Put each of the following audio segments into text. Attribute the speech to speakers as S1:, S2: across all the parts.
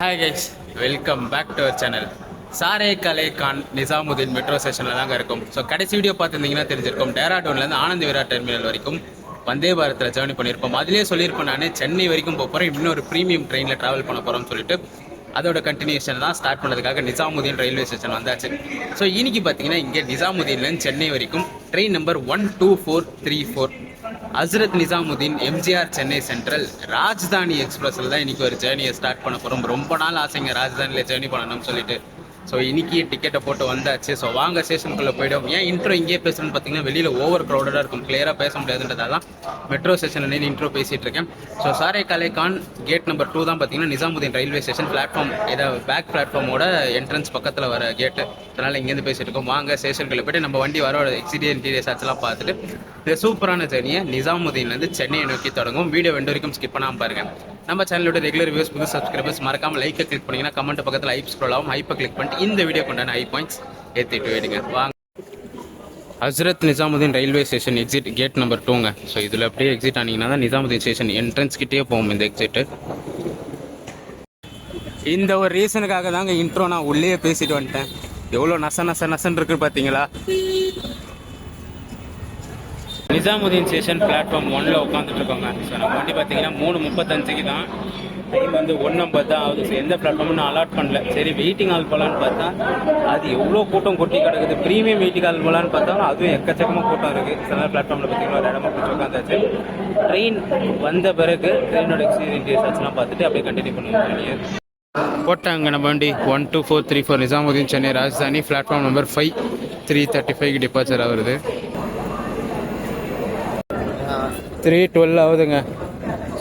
S1: Hi guys, welcome back to our channel. சாரே கலே Khan Nizamuddin metro ஸ்டேஷனில் தாங்க இருக்கும். ஸோ கடைசி வீடியோ பார்த்துருந்தீங்கன்னா தெரிஞ்சிருக்கும். டேராடூன்லேருந்து ஆனந்த் விராட் டெர்மினல் வரைக்கும் வந்தே பாரத்தில் ஜேர்னி பண்ணியிருப்போம். அதிலே சொல்லியிருப்பேன் நான் சென்னை வரைக்கும் போகிறேன், இன்னொரு ப்ரீமியம் ட்ரெயினில் ட்ராவல் பண்ண போகிறோம்னு சொல்லிட்டு அதோட கண்டினியூஷன் தான் ஸ்டார்ட் பண்ணதுக்காக நிசாமுதீன் ரயில்வே ஸ்டேஷன் வந்தாச்சு. ஸோ இன்னைக்கு பார்த்தீங்கன்னா இங்கே நிசாமுதீன்லேருந்து சென்னை வரைக்கும் train number 12434 Hazrat Nizamuddin MGR Chennai Central Rajdhani எக்ஸ்பிரஸில் தான் இன்றைக்கி ஒரு ஜேர்னியை ஸ்டார்ட் பண்ண போகிறோம். ரொம்ப நாள் ஆசைங்க ராஜ்தானியில் ஜேர்னி பண்ணணும்னு சொல்லிட்டு. ஸோ இன்றைக்கி டிக்கெட்டை போட்டு வந்தாச்சு. ஸோ வாங்க ஸ்டேஷனுக்குள்ளே போய்டும். ஏன் இன்ட்ரோ இங்கேயே பேசணும்னு பார்த்தீங்கன்னா வெளியில் ஓவர் க்ரௌடடாக இருக்கும், கிளியராக பேச முடியாதுன்றதால தான் மெட்ரோ ஸ்டேஷனில் நின்று இன்ட்ரோ பேசிகிட்டு இருக்கேன். ஸோ சாரே கலே கான் கேட் நம்பர் 2 தான் பார்த்தீங்கன்னா நிசாமுதீன் ரயில்வே ஸ்டேஷன் பிளாட்ஃபார்ம், ஏதாவது பேக் பிளாட்ஃபார்மோட என்ட்ரன்ஸ் பக்கத்தில் வர கேட்டு. அதனால் இங்கேருந்து பேசிகிட்டு இருக்கோம். வாங்க ஸ்டேஷனுக்குள்ளே போய்ட்டு நம்ம வண்டி வர இன்டீரியர்ஸ் ஆச்செல்லாம் பார்த்துட்டு இந்த சூப்பரான ஜேர்னியை நிசாமுதீன்லேருந்து சென்னையை நோக்கி தொடங்கும். வீடியோ ரெண்டு வரைக்கும் ஸ்கிப் பண்ணாமல் பாருங்கள். நம்ம சேனலோட ரெகுலர் வியூஸ், புது சப்ஸ்கிரைபர்ஸ் மறக்காமல் லைக்கை கிளிக் பண்ணிங்கன்னா கமெண்ட் பக்கத்தில் ஐப் ஸ்க்ரோல் ஆகும். ஐப்பை கிளிக் பண்ணிட்டு இந்த வீடியோ கொண்டான ஐ பாயிண்ட்ஸ் ஏற்றிட்டு போயிடுங்க. வாங்க. Hazrat Nizamuddin railway station exit gate number 2ங்க. ஸோ இதில் அப்படியே எக்ஸிட் ஆனீங்கன்னா தான் நிசாமுதீன் ஸ்டேஷன் என்ட்ரன்ஸ் கிட்டே போகும் இந்த எக்ஸிட்டு. இந்த ஒரு ரீசனுக்காக தாங்க இன்ட்ரோ நான் உள்ளே பேசிட்டு வந்துட்டேன். எவ்வளோ நசன் இருக்குன்னு பார்த்தீங்களா? நிசாமுதீன் ஸ்டேஷன் பிளாட்ஃபார்ம் 1ல் உட்காந்துட்டு இருக்கோங்க. ஸோ நம்ம வண்டி பார்த்தீங்கன்னா 3:35 தான், டைம் வந்து 1:50 தான் ஆகுது. ஸோ எந்த பிளாட்ஃபார்ம்னு அலாட் பண்ணல. சரி வெயிட்டிங் ஹால் போகலான்னு பார்த்தா அது எவ்வளோ கூட்டம் கொட்டி கிடக்குது. ப்ரீமியம் வெயிட்டிங் ஹால் போகலான்னு பார்த்தாலும் அதுவும் எக்கச்சக்கமாக கூட்டம் இருக்குது. சில பிளாட்ஃபார்மில் பார்த்தீங்கன்னா ஒரு இடமா பிடிச்சி உட்காந்தாச்சு. ட்ரெயின் வந்த பிறகு ட்ரெயினோட எக்ஸ்பீரியன்ஸ் ஆச்சுலாம் பார்த்துட்டு அப்படியே கண்டினியூ பண்ணுவோம். போட்டாங்க நம்ம வண்டி 12434 Nizamuddin Chennai Rajdhani platform number 5 3:35 departure ஆகுது. 3:12 ஆகுதுங்க.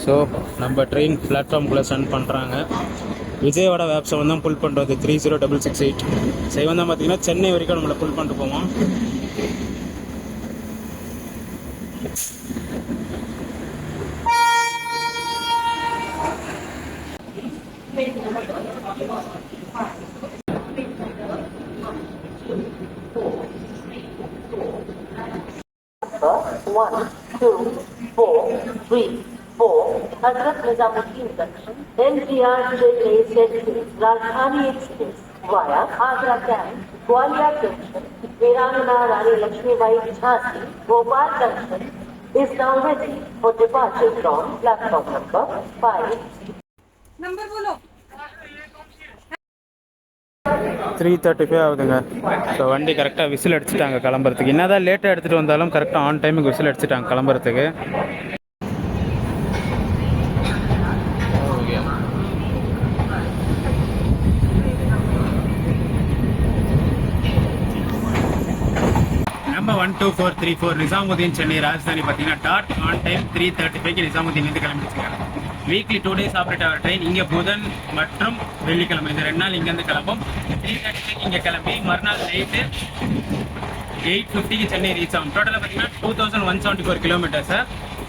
S1: ஸோ நம்ம ட்ரெயின் பிளாட்ஃபார்ம்குள்ளே ஸ்டாண்ட் பண்ணுறாங்க. விஜயவாடா வேப் 7 தான் புல் பண்ணுறது 30668. சைவம் தான் பார்த்தீங்கன்னா சென்னை வரைக்கும் நம்மளை புல் பண்ணிட்டு போவோம்.
S2: One, two, four, three, four. Hazrat Nizamuddin Junction, NCR Chennai Central, Rajdhani Express via Agra Camp, Gwalior Junction, Veerangana Rani Lakshmibai Jhansi, Bhopal Junction is now ready for departure from platform number 5.
S3: Number बोलो.
S1: 3:35 ஆகுதுங்க. So வண்டி கரெக்டாக whistle அடிச்சுட்டாங்க கிளம்புறதுக்கு. என்ன தான் லேட்டாக எடுத்துகிட்டு வந்தாலும் கரெக்டாக ஆன் டைமுக்கு விசில் அடிச்சுட்டாங்க கிளம்புறதுக்கு. நம்ம 12434 நிசாமுதீன் சென்னை ராஜ்தானி பார்த்தீங்கன்னா டாட் ஆன் டைம் 3:35 நிசாமுதீன்லேருந்து கிளம்பிடுச்சுங்க. வீக்லி 2 days ஆப்ரேட் ஆகிற ட்ரெயின். இங்கே புதன் மற்றும் வெள்ளிக்கிழமை இந்த 2 நாள் இங்கேருந்து கிளம்பும். 3:35 இங்கே கிளம்பி மறுநாள் நைட்டு 8:50 சென்னை ரீச் ஆகும். டோட்டலாக பார்த்தீங்கன்னா 2174 கிலோமீட்டர்ஸ்,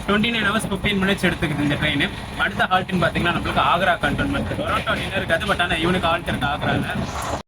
S1: 29 hours 15 minutes எடுத்துக்குது இந்த ட்ரெயின். அடுத்த ஹால்ட்டுன்னு பார்த்தீங்கன்னா நம்மளுக்கு ஆக்ரா கண்டோன்மெண்ட். டொரண்டோ இன்னும் இருக்காது, பட் ஆனால் இவனுக்கு ஹால்ட் இருக்கு ஆக்ராவில்.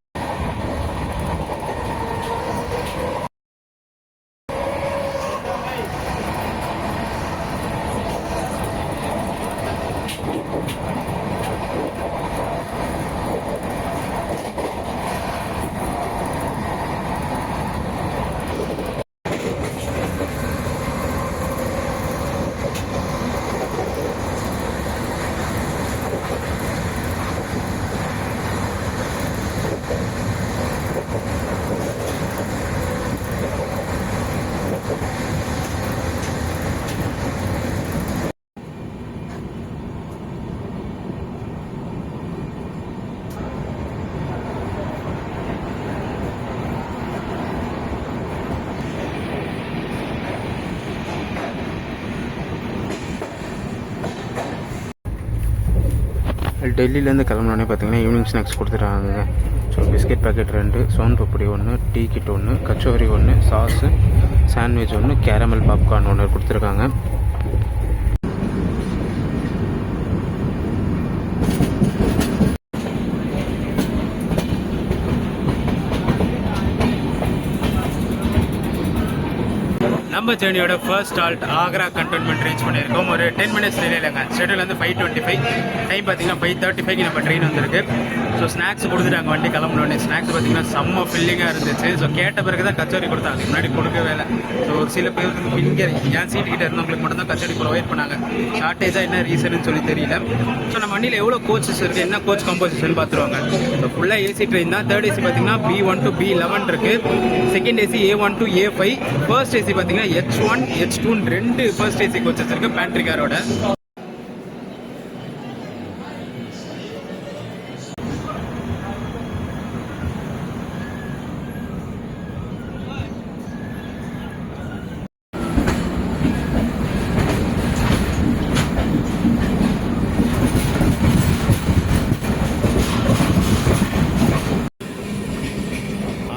S1: டெல்லியிலேருந்து கிளம்புனோடனே பார்த்தீங்கன்னா ஈவினிங் ஸ்நாக்ஸ் கொடுத்துட்டாங்க. So biscuit packet 2, soan papdi 1, tea kit 1, kachori 1, sauce, sandwich 1, caramel popcorn 1 கொடுத்துருக்காங்க. நம்ம ஜேர்னியோட first halt Agra cantonment reach பண்ணியிருக்கோம். ஒரு 10 மினிட்ஸ் டிலேலங்க. ஷெட்யூல் வந்து 5:25, டைம் பார்த்தீங்கன்னா 5:35 நம்ம ட்ரெயின் வந்திருக்கு. ஸோ ஸ்நாக்ஸ் கொடுத்துட்டாங்க வண்டி கிளம்புனோடனே. ஸ்நாக்ஸ் பார்த்தீங்கன்னா செம்ம ஃபில்லிங்காக இருந்துச்சு. ஸோ கேட்ட பிறகு தான் கச்சோரி கொடுத்தாங்க, அதுக்கு முன்னாடி கொடுக்கவே இல்லை. ஸோ ஒரு சில பேருக்கு இங்கே என் சீட்டு கிட்ட இருந்தவங்களுக்கு மட்டும் தான் கச்சோரி ப்ரொவைட் பண்ணாங்க. ஷார்ட்டேஜாக என்ன ரீசன்னு சொல்லி தெரியல. ஸோ நம்ம வண்டியில் எவ்வளோ கோச்சஸ் இருக்குது, என்ன கோச் கம்போசிஷன் பார்த்துருவாங்க. ஸோ ஃபுல்லாக ஏசி ட்ரெயின் தான். தேர்ட் ஏசி பார்த்தீங்கன்னா B1 to B11 இருக்குது. Second AC A1 to A5. First AC பார்த்தீங்கன்னா H1 H2 2 first AC coaches இருக்குது பேண்ட்ரி காரோட.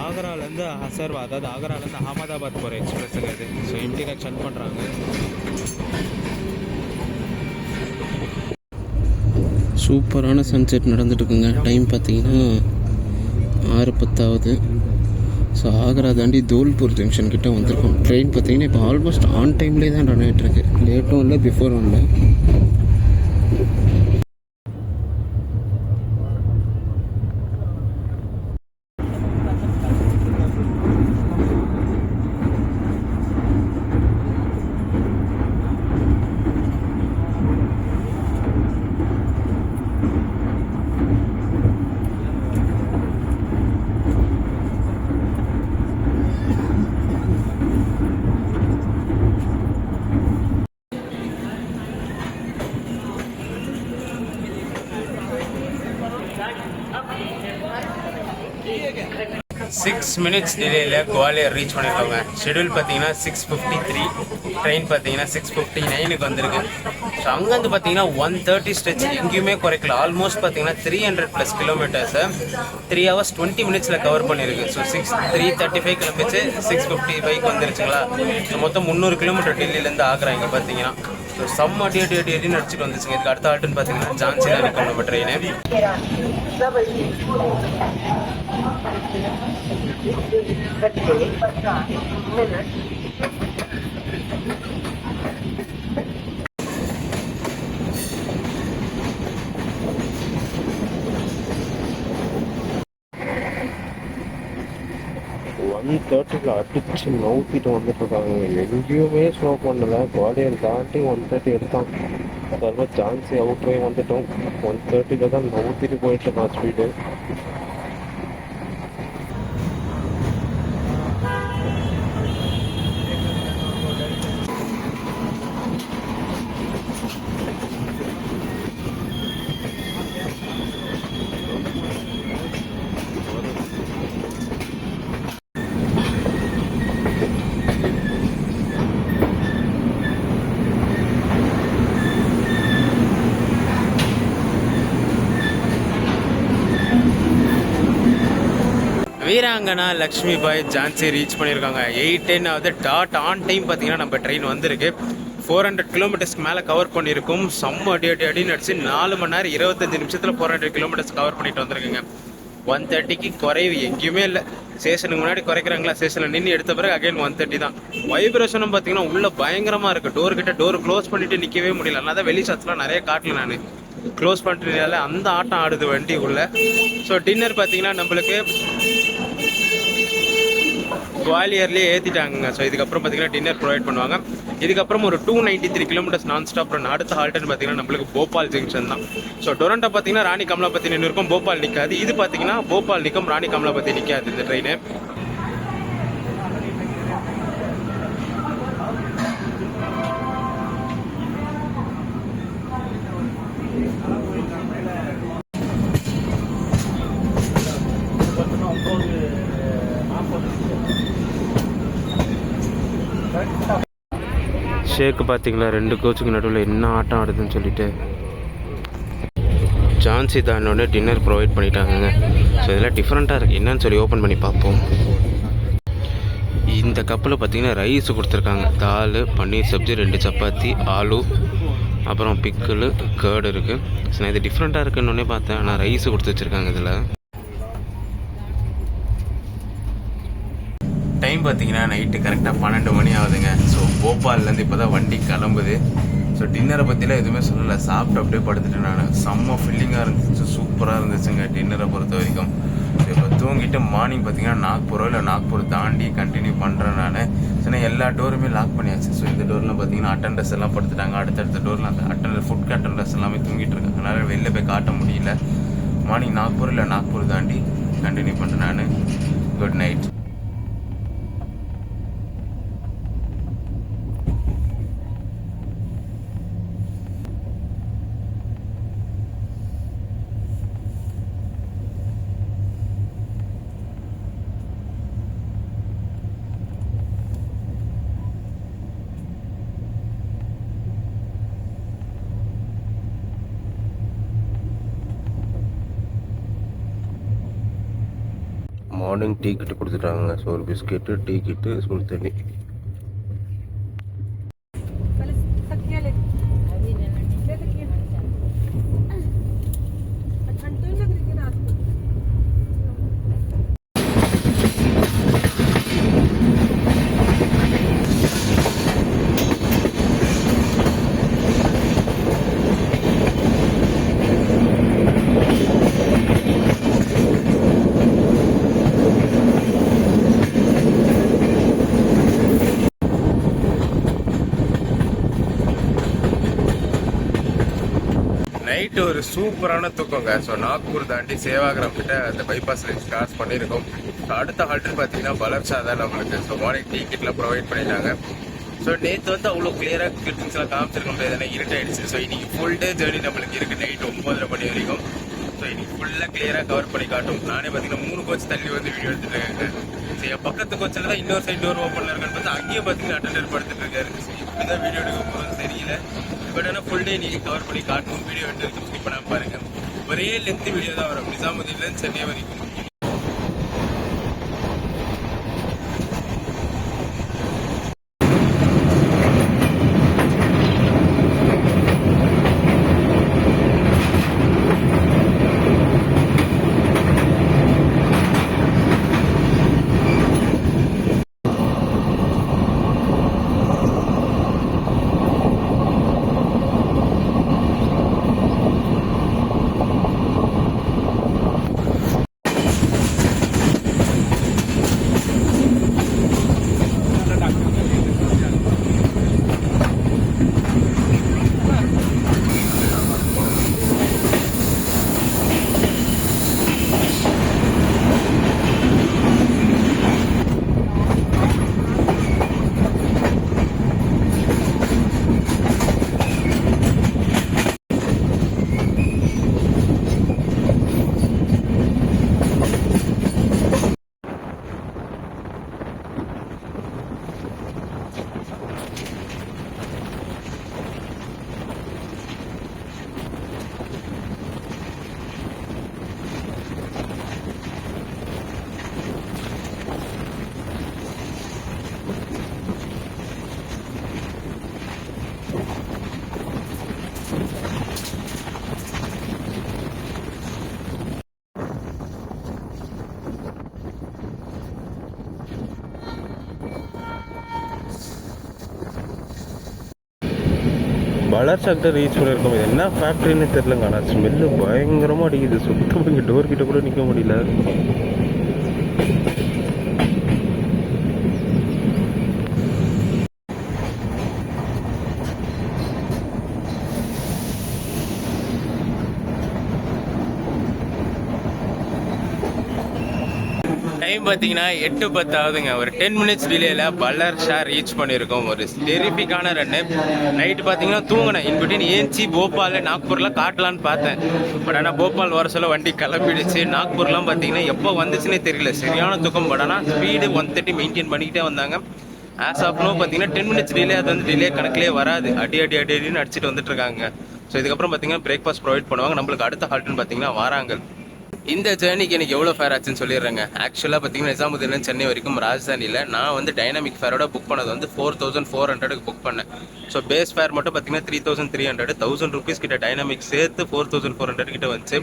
S1: ஆக்ராலேருந்து ஹசர்வா, அதாவது ஆக்ராலேருந்து அகமதாபாத் போகிற எக்ஸ்பிரஸுங்க இது. ஸோ இம்டிகாக் சென்ட் பண்ணுறாங்க.
S4: சூப்பரான சன்செட் நடந்துட்டுருக்குங்க. டைம் பார்த்தீங்கன்னா 6:10 ஸோ ஆக்ரா தாண்டி தோல்பூர் ஜங்ஷன் கிட்டே வந்திருக்கோம். ட்ரெயின் பார்த்தீங்கன்னா இப்போ ஆல்மோஸ்ட் ஆன் டைம்லேயே தான் ரன் ஆகிட்டுருக்கு. லேட்டும் இல்லை, பிஃபோரும் இல்லை.
S1: சிக்ஸ் மினிட்ஸ் டிலேயில் குவாலியர் ரீச் பண்ணியிருக்காங்க. ஷெடியூல் பார்த்தீங்கன்னா 6:53, ட்ரெயின் பார்த்தீங்கன்னா 6:59க்கு வந்திருக்கு. ஸோ அங்கேருந்து பார்த்தீங்கன்னா 1:30 ஸ்ட்ரெச் எங்கேயுமே குறைக்கல. ஆல்மோஸ்ட் பார்த்தீங்கன்னா 300+ கிலோமீட்டர்ஸை 3 hours 20 minutesல கவர் பண்ணியிருக்கு. ஸோ 3:35 கிளம்பிச்சு 6:55 வந்துருச்சுங்களா. ஸோ மொத்தம் 300 கிலோமீட்டர் டெல்லியிலேருந்து ஆக்ரா. இங்கே பார்த்தீங்கன்னா ஸோ செம்ம அடி நடிச்சிட்டு வந்துச்சுங்க. இதுக்கு அடுத்த ஆட்டுன்னு பார்த்தீங்கன்னா ஜான்சி தான் நிற்கும் நம்ம ட்ரெயின்.
S4: அடிச்சு நவுத்திட்டு வந்துட்டுருக்காங்க. எங்கேயுமே ஸ்லோ பண்ணல. குவாலியர் தாண்டி 1:30 எடுத்தான். அதனால ஜான்சி அவுட்வே வந்துட்டோம். 1:30 தான் நவுத்திட்டு போயிட்டு இருக்கான் ஸ்பீடு.
S1: வீராங்கனா லக்ஷ்மி பாய் ஜான்சி ரீச் பண்ணியிருக்காங்க. 8:10 ஆகுது டாட். ஆன் டைம் பார்த்தீங்கன்னா நம்ம ட்ரெயின் வந்திருக்கு. 400 கிலோமீட்டர்ஸ்க்கு மேலே கவர் பண்ணியிருக்கோம். செம்ம அடி நடிச்சு 4 மணி நேரம் 25 நிமிஷத்தில் 400 கிலோமீட்டர்ஸ் கவர் பண்ணிட்டு வந்திருக்குங்க. 1:30க்கு குறைவு எங்கேயுமே இல்லை. ஸ்டேஷனுக்கு முன்னாடி குறைக்கிறாங்களா, ஸ்டேஷனில் நின்று எடுத்த பிறகு அகைன் 1:30 தான். வைப்ரேஷனும் பார்த்தீங்கன்னா உள்ள பயங்கரமாக இருக்குது. டோர் க்ளோஸ் பண்ணிட்டு நிற்கவே முடியல. அதனால தான் வெளி ஷாட்ஸ்லாம் நிறைய காட்டல. நான் க்ளோஸ் பண்ணிட்டனால அந்த ஆட்டம் ஆடுது வண்டி உள்ள. ஸோ டின்னர் பார்த்தீங்கன்னா நம்மளுக்கு குவாலியர்லேயே ஏற்றிட்டாங்க. ஸோ இதுக்கப்புறம் பார்த்தீங்கன்னா டின்னர் ப்ரொவைட் பண்ணுவாங்க. இதுக்கப்புறம் ஒரு 293 கிலோமீட்டர்ஸ் நான் ஸ்டாப் ரன். அடுத்த ஹால்ட்டுன்னு பார்த்தீங்கன்னா நம்மளுக்கு போபால் ஜங்ஷன் தான். ஸோ டொரண்டோ பார்த்தீங்கன்னா ராணி கமலாபதி நின்று இருக்கும், போபால் நிற்காது. இது பார்த்தீங்கன்னா போபால் நிற்கும், ராணி கமலாபதி நிற்காது இந்த ட்ரெயின். ஷேக்கு பார்த்தீங்களா, 2 கோச்சுக்கு நடுவில் என்ன ஆட்டம் ஆடுதுன்னு சொல்லிட்டு. ஜான்சி தானோட டின்னர் ப்ரொவைட் பண்ணிட்டாங்க. ஸோ இதெல்லாம் டிஃப்ரெண்ட்டாக இருக்குது, என்னன்னு சொல்லி ஓப்பன் பண்ணி பார்ப்போம். இந்த கப்பில் பார்த்தீங்கன்னா ரைஸ் கொடுத்துருக்காங்க. தால், பன்னீர் சப்ஜி, 2 சப்பாத்தி, ஆலு, அப்புறம் பிக்கிள், கேர்டு இருக்குது. ஸோ நான் இது டிஃப்ரெண்ட்டாக இருக்குன்னு பார்த்தேன். ஆனால் ரைஸ் கொடுத்து வச்சுருக்காங்க இதில். டைம் பார்த்தீங்கன்னா நைட்டு கரெக்டாக 12 மணி ஆகுதுங்க. ஸோ போபால்லேருந்து இப்போ தான் வண்டி கிளம்புது. ஸோ டின்னரை பற்றிலாம் எதுவுமே சொல்லலை, சாப்பிட்டு அப்படியே படுத்துட்டேன் நான். செம்ம ஃபில்லிங்காக இருந்துச்சு, சூப்பராக இருந்துச்சுங்க டின்னரை பொறுத்த வரைக்கும். ஸோ இப்போ தூங்கிட்டு மார்னிங் பார்த்தீங்கன்னா நாக்பூரோ இல்லை நாக்பூர் தாண்டி கண்டினியூ பண்ணுறேன் நான். ஏன்னா எல்லா டோருமே லாக் பண்ணியாச்சு. ஸோ இந்த டோர்லாம் பார்த்தீங்கன்னா அட்டண்டர்ஸ் எல்லாம் படுத்துட்டாங்க. அடுத்தடுத்த டோரில் அந்த ஃபுட் அட்டண்டர்ஸ் எல்லாமே தூங்கிட்டு இருக்காங்க. அதனால் வெளில போய் காட்ட முடியல. மார்னிங் நாக்பூர் இல்லை நாக்பூர் தாண்டி கண்டினியூ பண்ணுறேன் நான். Good night.
S4: மார்னிங் டீ கிட்டு கொடுத்துட்டாங்க. ஸோ ஒரு பிஸ்கெட்டு, டீ கிட்டு, சுடு தண்ணி.
S1: நைட்டு ஒரு சூப்பரான தூக்கங்க. ஸோ நாக்பூர் தாண்டி சேவாகிரம் கிட்ட அந்த பைபாஸ் லைன் கிராஸ் பண்ணியிருக்கோம். ஸோ அடுத்த ஹால்ட்டு பார்த்தீங்கன்னா பலர்ஷா தான் நம்மளுக்கு. ஸோ மார்னிங் டிக்கெட்லாம் ப்ரொவைட் பண்ணிட்டாங்க. ஸோ நேற்று வந்து அவ்வளோ கிளியராக கிளிப்பிங்ஸ்லாம் காமிச்சிருக்க முடியாது, ஏன்னா இருட்டாயிடுச்சு. ஸோ இன்னைக்கு ஃபுல் டே ஜேர்னி நம்மளுக்கு இருக்குது, நைட் 9:30 மணி வரைக்கும். ஸோ இன்னைக்கு ஃபுல்லாக கிளியராக கவர் பண்ணி காட்டும். நானே பார்த்தீங்கன்னா 3 கோச் தள்ளி வந்து வீடியோ எடுத்துட்டு இருக்கேன். ஸோ என் பக்கத்து கோச்சில் தான் இன்னொரு சைட் டோர் ஓப்பனில் இருக்கான்னு பார்த்தா அங்கேயும் பார்த்தீங்கன்னா அட்டெண்டர் படுத்துட்டு இருக்காரு. ஸோ இப்படி தான் வீடியோ எடுக்க போகிறது தெரியல. பட் ஆனால் ஃபுல் டே நீங்கள் கவர் பண்ணி காட்டணும். வீடியோ எடுத்து ஸ்கிப் பண்ணாமல் பாருங்கள். ஒரே லென்த் வீடியோ தான் வரும், நிசாமுதீன்லேருந்து சென்னை வரைக்கும்.
S4: பலர்ஷா கிட்ட ரீச் பண்ணியிருக்கோம். இது என்ன ஃபேக்ட்ரின்னு தெரிலங்க, ஆனால் ஸ்மெல்லு பயங்கரமாக அடிக்குது. சுத்தமாக இங்கே டோர் கிட்ட கூட நிற்க முடியல.
S1: டைம் பார்த்தீங்கன்னா 8:10 ஆகுதுங்க. ஒரு 10 மினிட்ஸ் டிலேயில் பலர்ஷா ரீச் பண்ணியிருக்கோம். ஒரு டெரிஃபிக்கான ரன்னு. நைட்டு பார்த்தீங்கன்னா தூங்கினேன். இன்பிட்வீன் ஏஞ்சி போபால் நாக்பூர்லாம் காட்டலான்னு பார்த்தேன். பட் ஆனால் போபால் வர சொல்ல வண்டி கிளம்பிடுச்சு. நாக்பூர்லாம் பார்த்தீங்கன்னா எப்போ வந்துச்சுன்னே தெரியல, சரியான தூக்கம். பட் ஆனால் ஸ்பீடு 130 மெயின்டைன் பண்ணிக்கிட்டே வந்தாங்க. ஆஸ் ஆஃப் நோ பார்த்தீங்கன்னா 10 மினிட்ஸ் டிலே, அது வந்து டிலே கணக்கிலே வராது. அடின்னு அடிச்சுட்டு வந்துட்டு இருக்காங்க. ஸோ இதுக்கப்புறம் பார்த்தீங்கன்னா பிரேக்ஃபாஸ்ட் ப்ரொவைட் பண்ணுவாங்க. நம்மளுக்கு அடுத்த ஹால்ட்டுன்னு பார்த்தீங்கன்னா வாராங்கல். இந்த ஜேர்னிக்கு எனக்கு எவ்வளோ ஃபேர் ஆச்சுன்னு சொல்லிடுறேங்க. ஆக்சுவலாக பார்த்தீங்கன்னா நிசாமுதீன் சென்னை வரைக்கும் ராஜதானியில் நான் வந்து டைனாமிக் ஃபேரோட புக் பண்ணது வந்து 4400 புக் பண்ணேன். ஸோ பேஸ் ஃபேர் மட்டும் பார்த்தீங்கன்னா 3300, 1000 rupees கிட்ட டைனாமிக் சேர்த்து 4400 கிட்ட வந்துச்சு.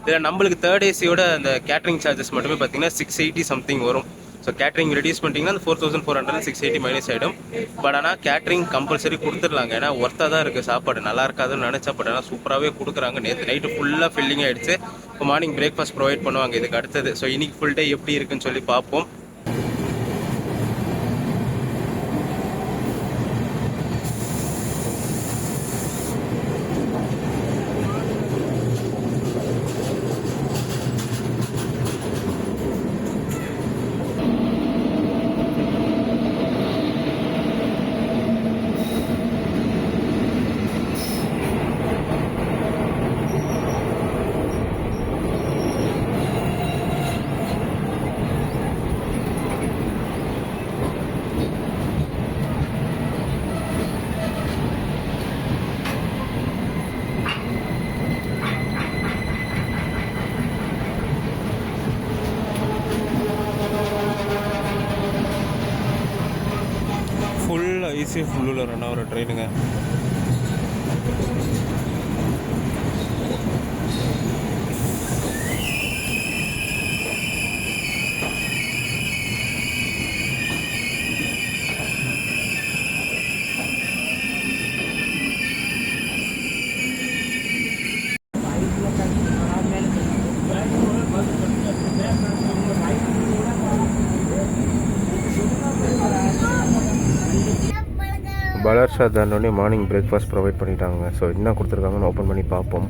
S1: இதில் நம்மளுக்கு தேர்ட் ஏசியோட அந்த கேட்டரிங் சார்ஜஸ் மட்டுமே பார்த்தீங்கன்னா 680 சம்திங் வரும். ஸோ ஸோ கேட்ரிங் ரெடியூஸ் பண்ணிட்டீங்கன்னா அந்த 4400 680 மைனஸ் ஆகிடும். பட் ஆனால் கேட்ரிங் கம்பல்சரி கொடுத்துடலாங்க, ஏன்னா ஒர்த்தாக தான் இருக்குது சாப்பாடு. நல்லா இருக்காதுன்னு நினச்சா, பட் ஆனால் சூப்பராகவே கொடுக்குறாங்க. நேற்று நைட்டு ஃபுல்லாக ஃபில்லிங் ஆகிடுச்சு. இப்போ மார்னிங் பிரேக்ஃபாஸ்ட் ப்ரொவைட் பண்ணுவாங்க இதுக்கு அடுத்தது. ஸோ இன்னைக்கு ஃபுல் டே எப்படி இருக்குன்னு சொல்லி பார்ப்போம். ஃபுல் ஐசி ஃபுல்லில் ரன் ஆகிற ட்ரெயினுங்க.
S4: பலர்ஷா தாண்டோடனே மார்னிங் பிரேக்ஃபாஸ்ட் ப்ரொவைட் பண்ணிட்டாங்க. ஸோ என்ன கொடுத்துருக்காங்கன்னு ஓப்பன் பண்ணி பார்ப்போம்.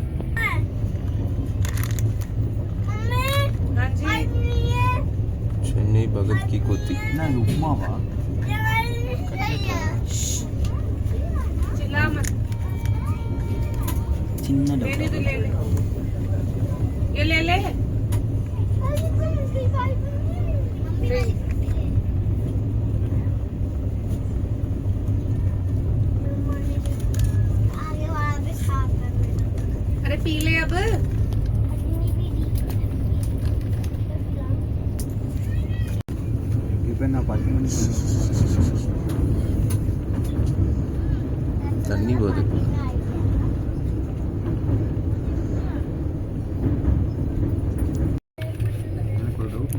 S4: சென்னை பகத் கி கோத்தி.
S3: उप्मावा अरे पी ले अब.
S4: தண்ணி போகுது.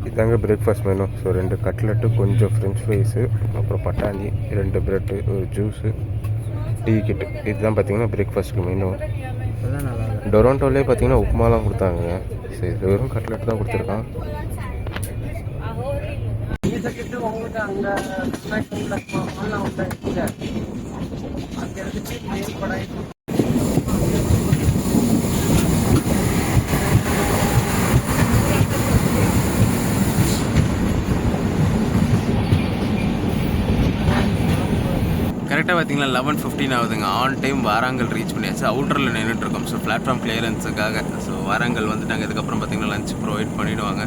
S4: இதாங்க பிரேக்ஃபாஸ்ட் மெனு. ஸோ 2 கட்லெட்டு, கொஞ்சம் ஃப்ரெஞ்ச் ஃப்ரைஸு, அப்புறம் பட்டாணி, 2 ப்ரெட்டு, ஒரு ஜூஸு, டீ கிட்டு. இதுதான் பார்த்தீங்கன்னா பிரேக்ஃபாஸ்ட்டுக்கு மெனு. டொரண்டோலே பார்த்தீங்கன்னா உப்புமாலாம் கொடுத்தாங்க. சரி, வெறும் கட்லெட் தான் கொடுத்துருக்கான்.
S1: கரெக்டாக பார்த்தீங்கன்னா 11:15 ஆகுதுங்க. ஆன் டைம் வாராங்கல் ரீச் பண்ணியாச்சு. அவுட்டரில் நின்றுட்டுருக்கோம். ஸோ பிளாட்ஃபார்ம் கிளியரன்ஸுக்காக. ஸோ வாராங்கல் வந்துட்டாங்க. இதுக்கப்புறம் பார்த்தீங்கன்னா லஞ்ச் ப்ரொவைட் பண்ணிவிடுவாங்க.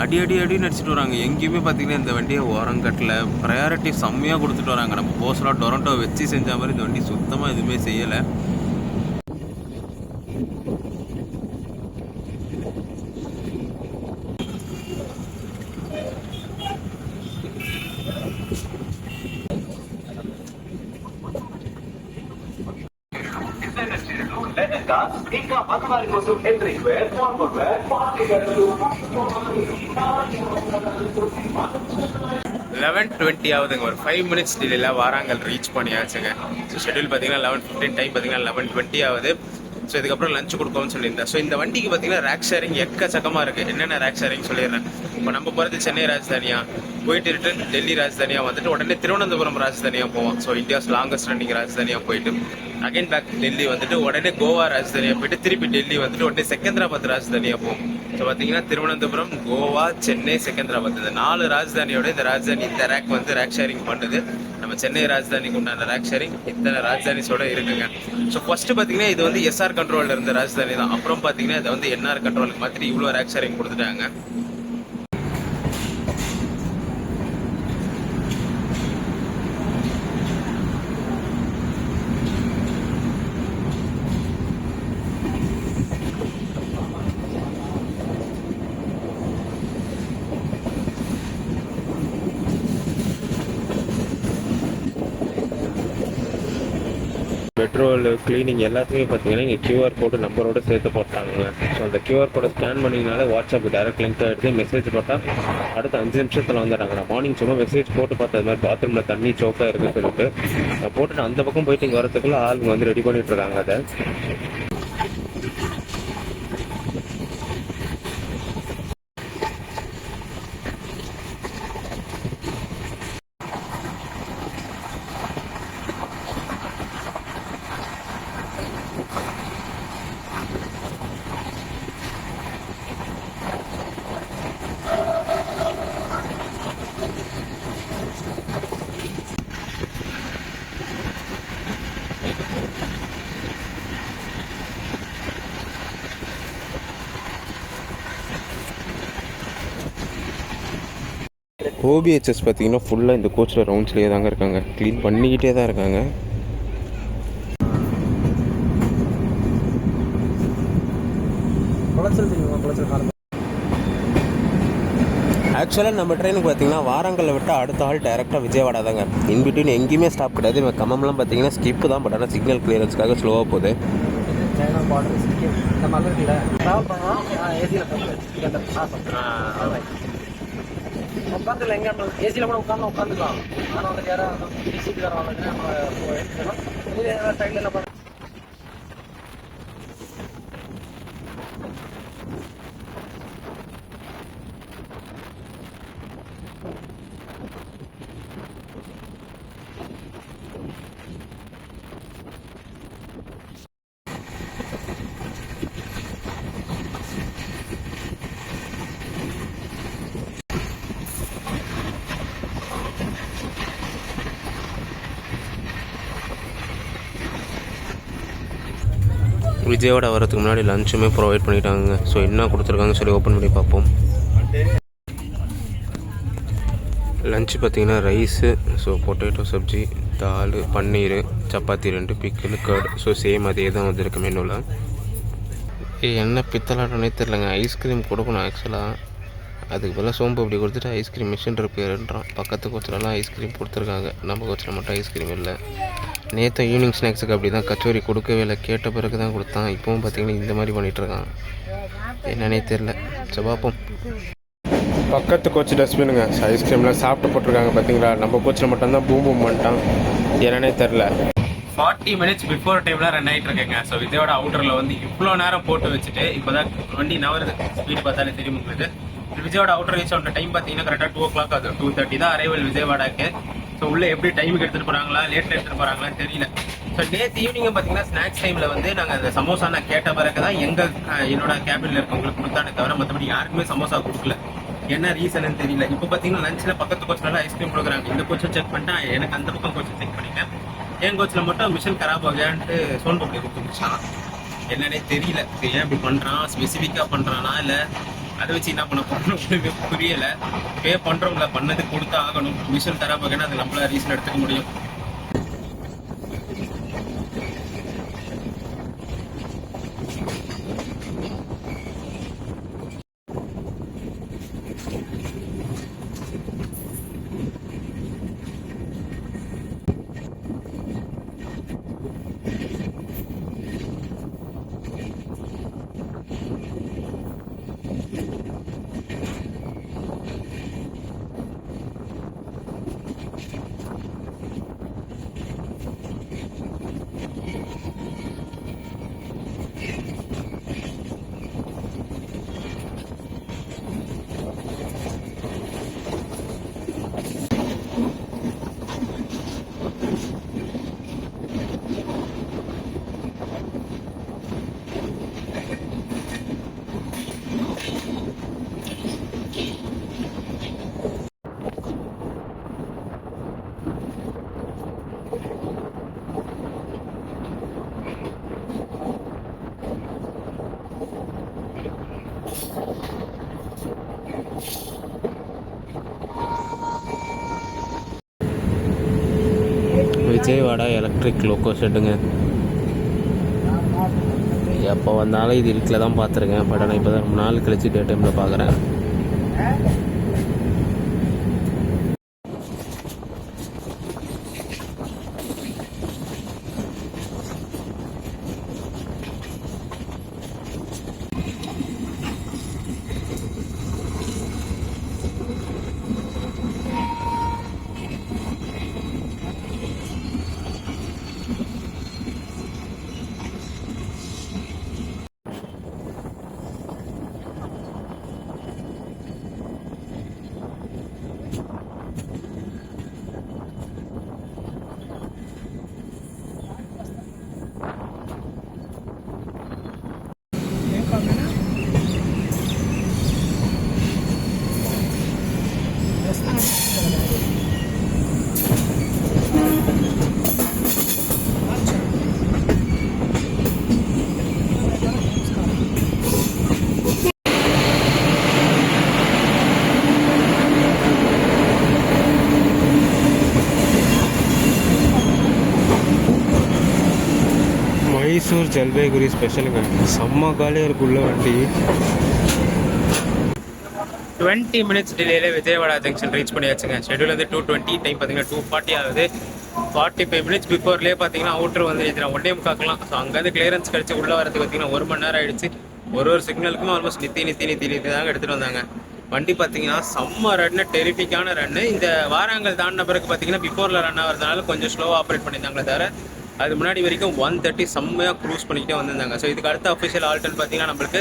S1: அடி நடிச்சிட்டு வராங்க. எங்கேயுமே பார்த்தீங்கன்னா இந்த வண்டியை ஓரங்கட்டில் ப்ரையாரிட்டி செம்மையாக கொடுத்துட்டு வராங்க. நம்ம போஸ்டலாக டொரண்டோ வச்சு செஞ்ச மாதிரி இந்த வண்டி சுத்தமாக எதுவுமே செய்யலை.
S5: ఇంకా మగవారి కోసం electric wear, formal wear, party వేర్లు
S1: 11:20 ஆகுதுங்க. ஒரு 5 மினிட்ஸ் டிலேல வாராங்கல் ரீச் பண்ணியாச்சுங்க. ஸோ ஷெட்யூல் பார்த்தீங்கன்னா 11:15, டைம் பார்த்தீங்கன்னா 11:20 ஆகுது. ஸோ இதுக்கப்புறம் லஞ்ச் கொடுப்போம்னு சொல்லியிருந்தேன். ஸோ இந்த வண்டிக்கு பார்த்தீங்கன்னா ரேக் ஷேரிங் எக்கச்சக்கமாக இருக்குது. என்னென்ன ரேக் ஷேரிங் சொல்லிடுறேன். இப்போ நம்ம போகிறது சென்னை ராஜ்தானியா, போயிட்டு ரிட்டன் டெல்லி ராஜ்தானியாக வந்துட்டு உடனே திருவனந்தபுரம் ராஜ்தானியாக போவோம். ஸோ இந்தியாஸ் லாங்கஸ்ட் ரன்னிங் ராஜ்தானியாக போயிட்டு அகைன் பேக் டெல்லி வந்துட்டு உடனே கோவா ராஜ்தானியாக போயிட்டு திருப்பி டெல்லி வந்துட்டு உடனே செகந்திராபாத் ராஜ்தானியாக போவோம். ஸோ பார்த்தீங்கன்னா திருவனந்தபுரம், கோவா, சென்னை, செகந்திராபாத் இந்த 4 ராஜ்தானியோட இந்த ராஜ்தானி இந்த ரேக் வந்து ரேக் ஷேரிங் பண்ணுது. நம்ம சென்னை ராஜ்தானிக்கு உண்டான ரேக் ஷேரிங் இத்தனை ராஜ்தானிஸோட இருக்குங்க. ஸோ ஃபர்ஸ்ட் பார்த்தீங்கன்னா இது வந்து எஸ்ஆர் கண்ட்ரோலில் இருந்த ராஜ்தானி தான். அப்புறம் பார்த்தீங்கன்னா இதை வந்து என்ஆர் கண்ட்ரோலுக்கு மாற்றி இவ்வளோ ரேக் ஷேரிங் கொடுத்துட்டாங்க.
S4: பெட்ரோல் க்ளீனிங் எல்லாத்துக்குமே பார்த்தீங்கன்னா இங்கே கியூஆர் கோடு நம்பரோடு சேர்த்து போட்டாங்க. ஸோ அந்த கியூஆர் கோடை ஸ்கேன் பண்ணிங்கனாலே வாட்ஸ்அப் டைரக்ட் லிங்க் எடுத்து மெசேஜ் போட்டால் அடுத்த 5 நிமிஷத்தில் வந்துடுறாங்க. நான் மார்னிங் சும்மா மெசேஜ் போட்டு பார்த்தது மாதிரி பாத்ரூமில் தண்ணி சோக்காக இருக்குன்னு சொல்லிட்டு நான் போட்டுட்டு அந்த பக்கம் போயிட்டு இங்கே வரத்துக்குள்ளே ஆளுங்க வந்து ரெடி பண்ணிட்டு இருக்காங்க அதை. ஓபிஹெச்எஸ் பார்த்தீங்கன்னா ஃபுல்லாக இந்த கோச்சில் ரவுண்ட்ஸ்லேயே தாங்க இருக்காங்க, க்ளீன் பண்ணிக்கிட்டே தான் இருக்காங்க. ஆக்சுவலாக நம்ம ட்ரெயினுக்கு பார்த்தீங்கன்னா வாரங்களில் விட்டு அடுத்த ஆள் டேரெக்டாக விஜயவாடா தாங்க. இன்பிட்வீன் எங்கேயுமே ஸ்டாப் கிடையாது. இப்போ கம்மம்லாம் பார்த்தீங்கன்னா ஸ்கிப்பு தான், பட் ஆனால் சிக்னல் கிளியரன்ஸ்க்காக ஸ்லோவாக போகுது.
S6: சைனா பார்டர் சிக்கிம் நம்ம அங்கே இருக்குல்ல ட்ராவல் பண்ணலாம். ஏசியில் உட்காந்துல எங்கே ஏசியில் கூட உட்காந்துக்கலாம். ஆனால் வந்து யாரும் ஏசிக்காரன் வந்து நம்ம எடுத்துக்கலாம். இதே சைடில் என்ன பண்ண
S4: விஜயவாடா வரதுக்கு முன்னாடி லஞ்சுமே ப்ரொவைட் பண்ணிட்டாங்க. ஸோ என்ன கொடுத்துருக்காங்கன்னு சொல்லி ஓப்பன் பண்ணி பார்ப்போம். லஞ்சு பார்த்தீங்கன்னா rice, so potato sabzi, dal, paneer, chapati 2, pickle, curd. So same அதே தான் வந்துருக்கு மெனுவில். என்ன பித்தலாட்டோன்னே தெரிலங்க. ஐஸ்கிரீம் கொடுக்கணும் ஆக்சுவலாக, அதுக்கு பதிலாக சோம்பு அப்படி கொடுத்துட்டு ஐஸ்கிரீம் மிஷின் ரிப்பேர்ன்றான். பக்கத்து கோச்சிலலாம் ஐஸ்கிரீம் கொடுத்துருக்காங்க, நம்ம கோச்சில் மட்டும் ஐஸ்கிரீம் இல்லை. நேற்று ஈவினிங் ஸ்நாக்ஸுக்கு அப்படி தான் கச்சோரி கொடுக்கவே இல்லை, கேட்ட பிறகு தான் கொடுத்தான். இப்போவும் பார்த்தீங்கன்னா இந்த மாதிரி பண்ணிகிட்ருக்கான், என்னன்னே தெரில. சரி பார்ப்போம். பக்கத்து கோச்சு டஸ்ட்பினுங்க, ஐஸ்கிரீம்லாம் சாப்பிட்டு போட்டிருக்காங்க பார்த்தீங்களா. நம்ம கோச்சில் மட்டும்தான் பூம் பூம் பண்ணிட்டான், என்னன்னே தெரில.
S1: 40 minutes பிஃபோர் டைம்லாம் ரன் ஆகிட்டு இருக்கேங்க. ஸோ விஜயோட அவுட்டரில் வந்து இவ்வளோ நேரம் போட்டு வச்சுட்டு இப்போ தான் வண்டி நவருது. ஸ்பீட் பார்த்தாலே தெரியும் உங்களுக்கு. விஜயோட அவுட்டர் ரீச் ஆன டைம் பார்த்தீங்கன்னா கரெக்டாக 2 o'clock ஆகுது. 2:30 தான் அரைவல் விஜயவாடாக்கு. ஸோ உள்ளே எப்படி டைமுக்கு எடுத்துகிட்டு போகிறாங்களா லேட்டில் எடுத்துகிட்டு போகிறாங்களான்னு தெரியல. ஸோ நேற்று ஈவினிங் பார்த்தீங்கன்னா ஸ்நாக்ஸ் டைமில் வந்து நாங்கள் அந்த சமோசா நான் கேட்ட பிறகு தான் என்னோட கேபினில் இருக்கவங்களுக்கு கொடுத்தானே தவிர மற்றபடி யாருக்குமே சமோசா கொடுக்கல. என்ன ரீசன் தெரியல. இப்போ பார்த்தீங்கன்னா லஞ்சில் பக்கத்து கோச்சில் ஐஸ்கிரீம் கொடுக்குறாங்க. இந்த கோச்சை செக் பண்ணிட்டா எனக்கு அந்த பக்கம் கோச்சை செக் பண்ணிட்டேன். என் கோச்சில் மட்டும் மிஷின் கராப் ஆகியான்ட்டு சோன் பப்படி கொடுத்துருச்சான். என்னன்னே தெரியல, ஏன் இப்படி பண்ணுறான், ஸ்பெசிஃபிக்காக பண்ணுறானா இல்லை அதை வச்சு என்ன பண்ண போகிறோம்னு புரியலை. பே பண்ணுறவங்கள பண்ணது கொடுத்தா ஆகணும். மிஷின் கராப் ஆகினா அது நம்மள ரீசன் எடுத்துக்க முடியும்.
S4: விஜயவாடா எலக்ட்ரிக் லோக்கோ ஷெட்டுங்க. எப்போ வந்தாலும் இது இருட்டில் தான் பார்த்துருக்கேன், பட் ஆனால் இப்போ தான் ரொம்ப நாள் கழிச்சு டே டைமில் பார்க்குறேன். மைசூர் ஜல்பைகுரி ஸ்பெஷலுங்க. செம்ம காலியாக இருக்குள்ள வண்டி.
S1: 20 மினிட்ஸ் டிலேல விஜயவாடா ஜங்ஷன் ரீச் பண்ணியாச்சுங்க. ஷெட்யூல் வந்து 2:20, டைம் பார்த்தீங்கன்னா 2:40 ஆகுது. 45 மினிட்ஸ் பிஃபோர்லேயே பார்த்தீங்கன்னா அவுட்ரு வந்து நான் 1:45. ஸோ அங்கேருந்து கிளியரன்ஸ் கழிச்சு உள்ளே வரதுக்கு பார்த்தீங்கன்னா 1 மணி நேரம் ஆயிடுச்சு. ஒரு சிக்னலுக்குமே ஆல்மோஸ்ட் நித்தி தாங்க எடுத்துகிட்டு வந்தாங்க. வண்டி பார்த்தீங்கன்னா செம்ம ரன்னு, டெரிஃபிக்கான ரன்னு. இந்த வாராங்கல் தாண்டின பிறகு பார்த்தீங்கன்னா பிஃபோரில் ரன் ஆகிறதுனால கொஞ்சம் ஸ்லோவாக ஆப்ரேட் பண்ணியிருந்தாங்களே தவிர அது முன்னாடி வரைக்கும் 130 செம்மையாக க்ரூஸ் பண்ணிக்கிட்டே வந்திருந்தாங்க. ஸோ இதுக்கு அடுத்த அஃபிஷியல் ஹால்ட்டுன்னு பார்த்தீங்கன்னா நம்மளுக்கு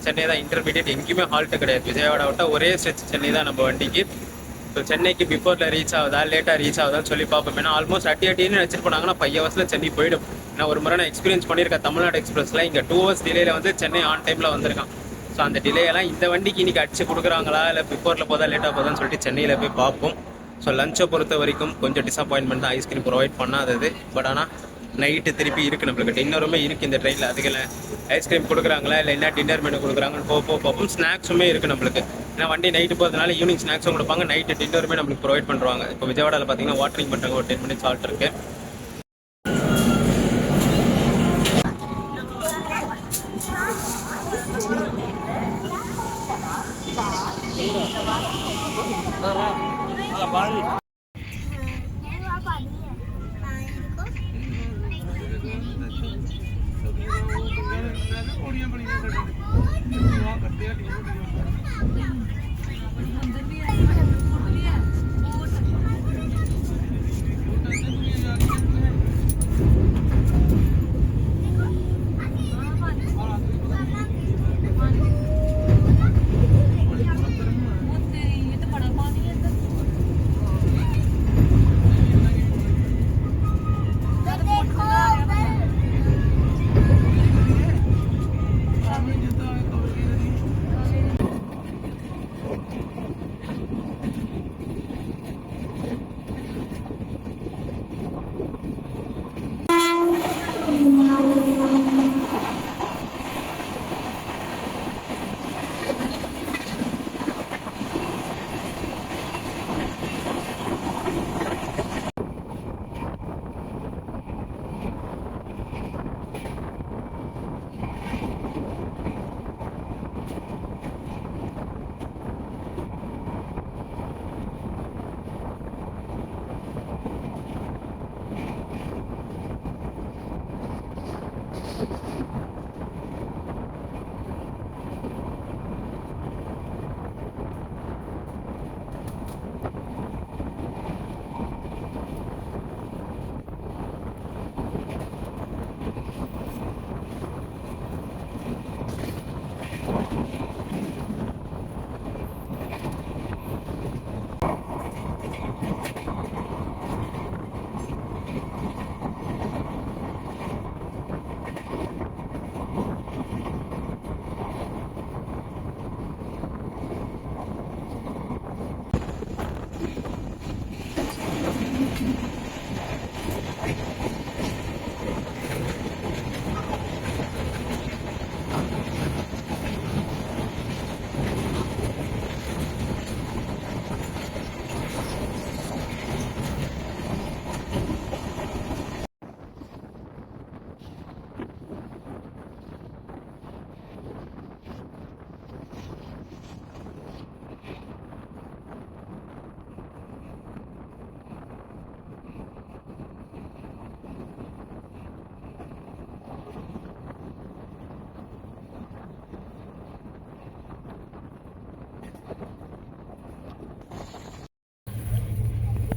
S1: சென்னை தான். இன்டர்மீடியட் எங்கேயுமே ஹால்ட்டு கிடையாது. விஜயவாடா விட்டால் ஒரே ஸ்ட்ரெச் சென்னை தான் நம்ம வண்டிக்கு. ஸோ சென்னைக்கு பிஃபோரில் ரீச் ஆகுதா லேட்டாக ரீச் ஆகுதான்னு சொல்லி பார்ப்போம். ஏன்னா ஆல்மோஸ்ட் அட்டின்னு நினச்சிட்டு போனாங்கன்னா 5 ஹவர்ஸில் சென்னை போயிடும். ஏன்னா ஒரு முறை நான் எக்ஸ்பீரியன்ஸ் பண்ணியிருக்கேன் தமிழ்நாடு எக்ஸ்பிரஸில். இங்கே 2 ஹவர்ஸ் டிலேயில் வந்து சென்னை ஆன் டைமில் வந்திருக்கான். ஸோ அந்த டிலேயெல்லாம் இந்த வண்டிக்கு இன்றைக்கி அடிச்சு கொடுக்குறாங்களா இல்லை பிஃபோரில் போதா லேட்டாக போதான்னு சொல்லிட்டு சென்னையில் போய் பார்ப்போம். ஸோ லஞ்சை பொறுத்த வரைக்கும் கொஞ்சம் டிசப்பாயின்மெண்ட் தான், ஐஸ்கிரீம் ப்ரொவைட் பண்ணாதது. பட் ஆனால் நைட்டு திருப்பி இருக்குது நம்மளுக்கு, டின்னருமே இருக்குது இந்த ட்ரெயினில். அதுக்கு ஐஸ்கிரீம் கொடுக்குறாங்களா இல்லை என்ன டின்னர் மெனு கொடுக்குறாங்கன்னு பார்ப்போம். ஸ்நாக்ஸுமே இருக்குது நம்மளுக்கு. ஏன்னா வண்டி நைட்டு போகிறதுனால ஈவினிங் ஸ்நாக்ஸும் கொடுப்பாங்க, நைட்டு டின்னருமே நம்மளுக்கு ப்ரொவைட் பண்ணுவாங்க. இப்போ விஜயவாடாவில் பார்த்தீங்கன்னா வாட்டரிங் பண்ணுறாங்க, ஒரு 10 மினிட்ஸ் ஹால்ட் இருக்குது.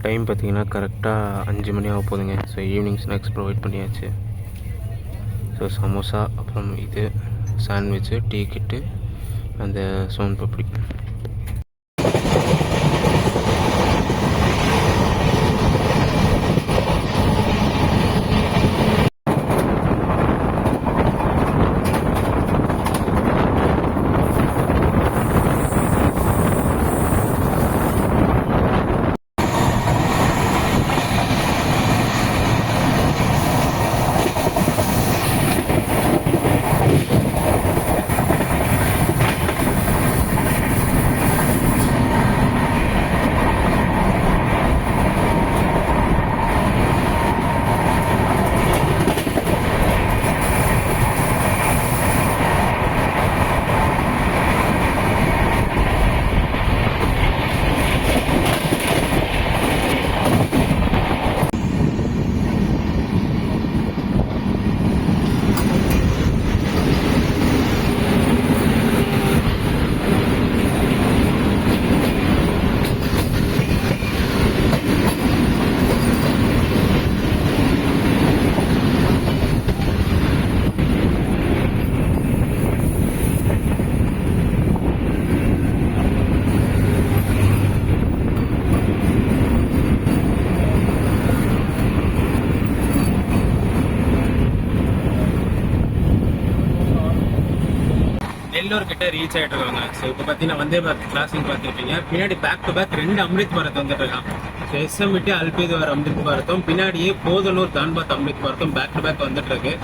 S4: டைம் பார்த்தீங்கன்னா கரெக்டாக 5 மணி ஆக போகுதுங்க. ஸோ ஈவினிங் ஸ்நாக்ஸ் ப்ரொவைட் பண்ணியாச்சு. ஸோ சமோசா, அப்புறம் இது சாண்ட்விட்சு, டீ கிட்டு, அந்த சோன் பப்படி.
S1: கிட்ட ரீச் ஆகிட்டு இருக்காங்க. ஸோ இப்போ பார்த்தீங்கன்னா வந்தே பாரத் கிராசிங் பார்த்துருப்பீங்க. பின்னாடி back to back 2 Amrit Bharat வந்துட்டு இருக்கான். ஸோ எஸ்எம்இடி அல்பித்வார் அம்ரித் பாரத்தும் பின்னாடியே போதனூர் தான்பாத் அம்ரித் பாரத்தும் பேக் டு பேக் வந்துட்டு இருக்கு.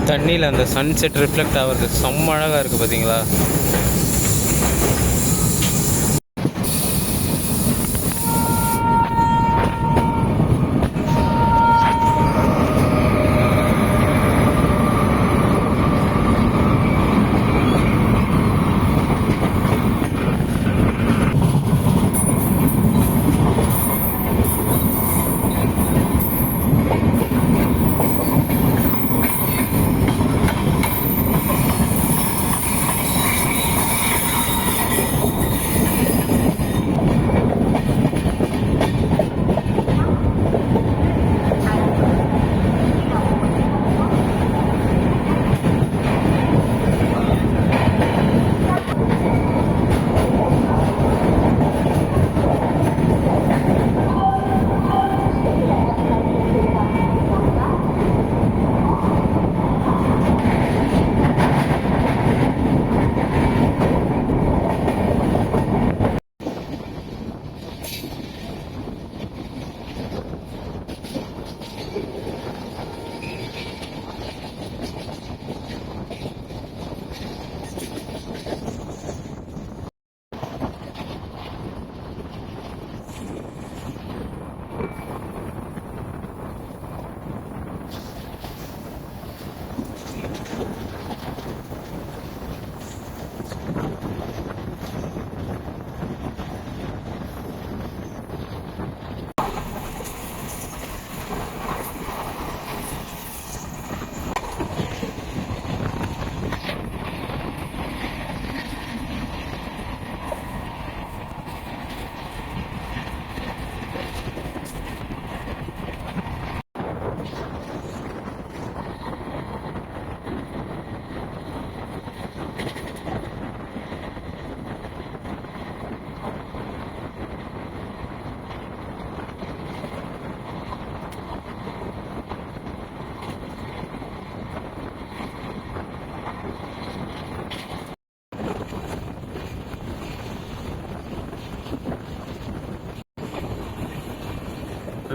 S1: தண்ணியில் அந்த சன்செட் ரிஃப்ளெக்ட் ஆகிறது செம்ம அழகாக இருக்குது பார்த்தீங்களா.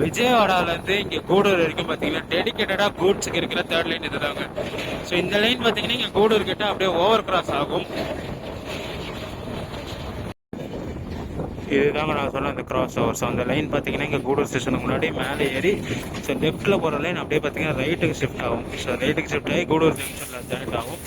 S1: விஜயவாடாவிலேருந்து இங்கே கூடூர் வரைக்கும் பார்த்தீங்கன்னா டெடிக்கேட்டடாக கூட்ஸுக்கு இருக்கிற 3rd லைன் இதுதாங்க. ஸோ இந்த லைன் பார்த்தீங்கன்னா இங்கே கூடூர் கிட்ட அப்படியே ஓவர் கிராஸ் ஆகும். இதுதாங்க நான் சொன்ன அந்த கிராஸ் ஓவர். ஸோ அந்த லைன் பார்த்தீங்கன்னா இங்கே கூடூர் ஸ்டேஷனுக்கு முன்னாடி மேலே ஏறி ஸோ லெஃப்ட்டில் போகிற லைன் அப்படியே பார்த்தீங்கன்னா ரைட்டுக்கு ஷிஃப்ட் ஆகும். ஸோ ரைட்டுக்கு ஷிஃப்ட் ஆகி கூடூர் ஜங்ஷனில் ஜாயிண்ட் ஆகும்.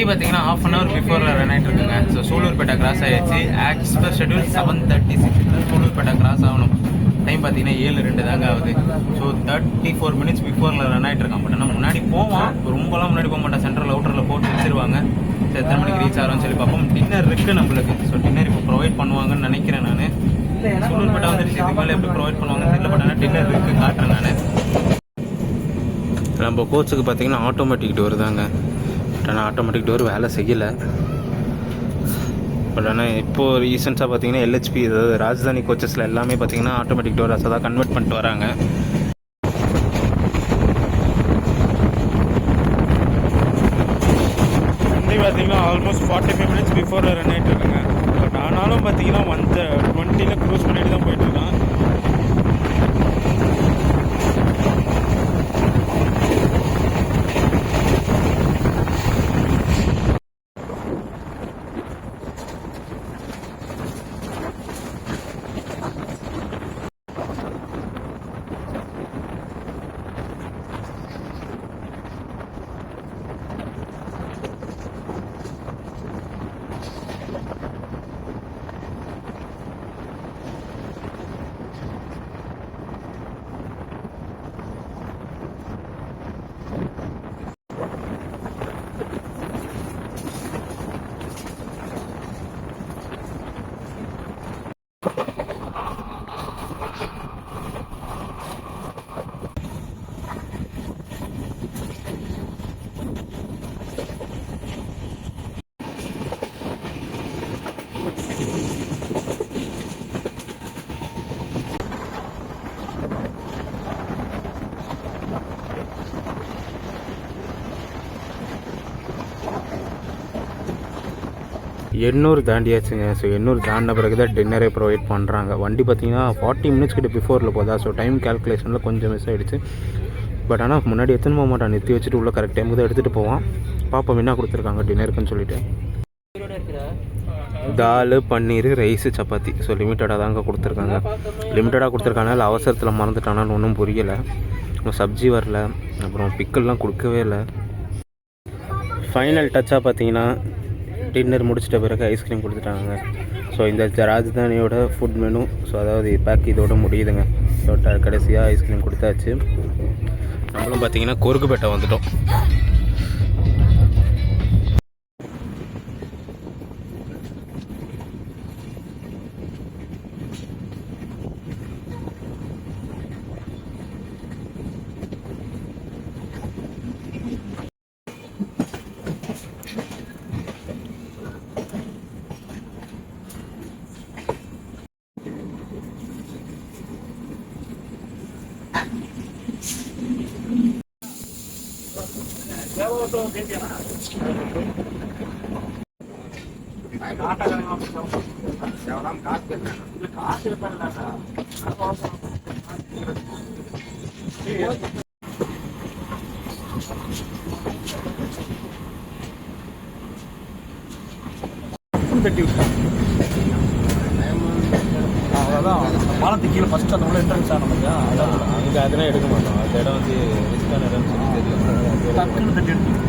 S1: வண்டி பார்த்தீங்கன்னா ½ அன் ஹவர் பிஃபோரில் ரன் ஆகிட்டு இருக்குங்க. ஸோ சூலூர்பேட்டை கிராஸ் ஆகிடுச்சு. As per schedule 7:36 Sullurpeta cross ஆகணும். டைம் பார்த்தீங்கன்னா 7:02 தாங்க ஆகுது. ஸோ 34 மினிட்ஸ் பிஃபோரில் ரன் ஆகிட்டு இருக்கான். பட் ஆனால் முன்னாடி போவான், ரொம்பலாம் முன்னாடி போக மாட்டான். சென்ட்ரல் அவுட்டரில் போட்டு வச்சிருவாங்க. எத்தனை மணிக்கு ரீச் ஆகிறோம்னு சொல்லி பார்ப்போம். டின்னர் இருக்குது நம்மளுக்கு. ஸோ டின்னர் இப்போ ப்ரொவைட் பண்ணுவாங்கன்னு நினைக்கிறேன் நான். சூலூர்பேட்டை வந்துட்டு இதுக்கு மேலே எப்படி ப்ரொவைட் பண்ணுவாங்கன்னு தெரியல. பட் ஆனால் டின்னர் இருக்குது, காட்டுறேன் நான். நம்ம கோச்சுக்கு பார்த்தீங்கன்னா ஆட்டோமேட்டிக் டோர் தாங்க. பட் ஆனால் ஆட்டோமேட்டிக் டோர் வேலை செய்யலை. பட் ஆனால் இப்போது ரீசெண்டாக பார்த்தீங்கன்னா எல்ஹெச்பி, அதாவது ராஜதானி கோச்சஸில் எல்லாமே பார்த்தீங்கன்னா ஆட்டோமேட்டிக் டோர் தான் கன்வெர்ட் பண்ணிட்டு வராங்க. வண்டி பார்த்தீங்கன்னா ஆல்மோஸ்ட் 45 மினிட்ஸ் பிஃபோரில் ரன் ஆகிட்டு இருக்காங்க. பட் ஆனாலும் பார்த்தீங்கன்னா 120 க்ரூஸ் பண்ணிட்டு தான் போயிட்டுருக்கான். எண்ணூறு தாண்டியாச்சுங்க. ஸோ எண்ணூறு தாண்டின பிறகு தான் டின்னரே ப்ரொவைட் பண்ணுறாங்க. வண்டி பார்த்தீங்கன்னா 40 மினிட்ஸ் கிட்ட பிஃபோரில் போதா. ஸோ டைம் கேல்குலேஷனில் கொஞ்சம் மிஸ் ஆகிடுச்சு. பட் ஆனால் முன்னாடி எடுத்துன்னு போக மாட்டான், நிறுத்தி வச்சுட்டு உள்ள கரெக்ட் டைமுக்கு தான் எடுத்துகிட்டு போவான். பாப்பா என்ன கொடுத்துருக்காங்க டின்னருக்குன்னு சொல்லிட்டு. தால், பன்னீர், ரைஸு, சப்பாத்தி. ஸோ லிமிட்டடாக தாங்க கொடுத்துருக்காங்க. லிமிட்டடாக கொடுத்துருக்காங்க. இல்லை அவசரத்தில் மறந்துட்டானான்னு ஒன்றும் புரியலை. இன்னும் சப்ஜி வரல, அப்புறம் பிக்கல்லாம் கொடுக்கவே இல்லை. ஃபைனல் டச்சாக பார்த்தீங்கன்னா டின்னர் முடிச்சிட்ட பிறகு ஐஸ்கிரீம் கொடுத்துட்டாங்க. ஸோ இந்த ராஜதானியோட ஃபுட் மெனு, ஸோ அதாவது பேக் இதோட முடியுதுங்க. ஸோ கடைசியாக ஐஸ்கிரீம் கொடுத்தாச்சு. நம்மளும் பார்த்தீங்கன்னா கொருக்குப்பேட்டை வந்துட்டோம்.
S6: அதான் பாலத்துக்கு கீழே ஃபர்ஸ்ட் அந்த உள்ள என்ட்ரன்ஸ் ஆன மாதிரியா, அதான்
S1: அங்கே அதெல்லாம் எடுக்க மாட்டோம். அந்த இடம் வந்து ரிஸ்கான இடம்னு சொல்லி தெரியும்.
S6: டக்குன்னு தட்டி எடுத்து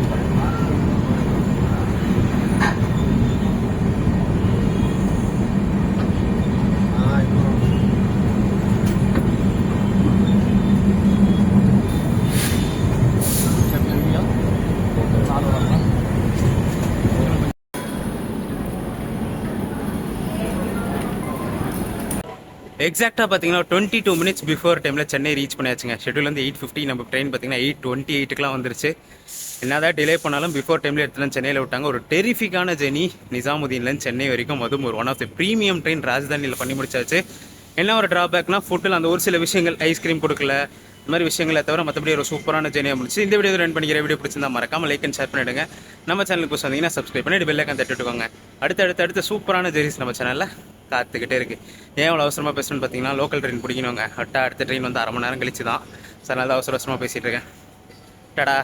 S1: எக்ஸாக்டாக பார்த்தீங்கன்னா 22 மினிட்ஸ் பிஃபோர் டைமில் சென்னை ரீச் பண்ணியாச்சுங்க. ஷெட்யூல் வந்து 8:50, நம்ம ட்ரெயின் பார்த்தீங்கன்னா 8:28க்குலாம் வந்துருச்சு. என்னதான் டிலே பண்ணாலும் பிஃபோர் டைமில் எடுத்துலாம் சென்னையில் விட்டாங்க. ஒரு டெரிஃபிக்கான ஜெர்னி நிசாமுதீன்லேருந்து சென்னை வரைக்கும். அதுவும் ஒரு one of the premium train ராஜதானியில் பண்ணி முடிச்சாச்சு. என்ன ஒரு ட்ராபேக்னா ஃபுட்டில் அந்த ஒரு சில விஷயங்கள், ஐஸ்கிரீம் கொடுக்கல, இந்த மாதிரி விஷயங்களை தவிர மற்றபடி ஒரு சூப்பரான ஜெர்னியாக முடிச்சு. இந்த வீடியோ ரன் பண்ணிக்கிற வீடியோ பிடிச்சிருந்தா மறக்காம லைக் அண்ட் ஷேர் பண்ணிவிடுங்க. நம்ம சேனலுக்கு புதுசாக வந்தீங்கன்னா சப்ஸ்கிரைப் பண்ணிட்டு பெல் ஐக்கான் தட்டிட்டுக்கோங்க. அடுத்த சூப்பரான ஜெர்னிஸ் நம்ம சேனலில் காத்துக்கிட்டே இருக்குது. ஏன் அவ்வளோ அவசரமாக பேசணும்னு பார்த்தீங்கன்னா லோக்கல் ட்ரெயின் பிடிக்கணுங்க. அடுத்த ட்ரெயின் வந்து 1/2 மணி நேரம் கழிச்சு தான். சார் நல்லா அவசரமாக பேசிகிட்டு இருக்கேன். டடா.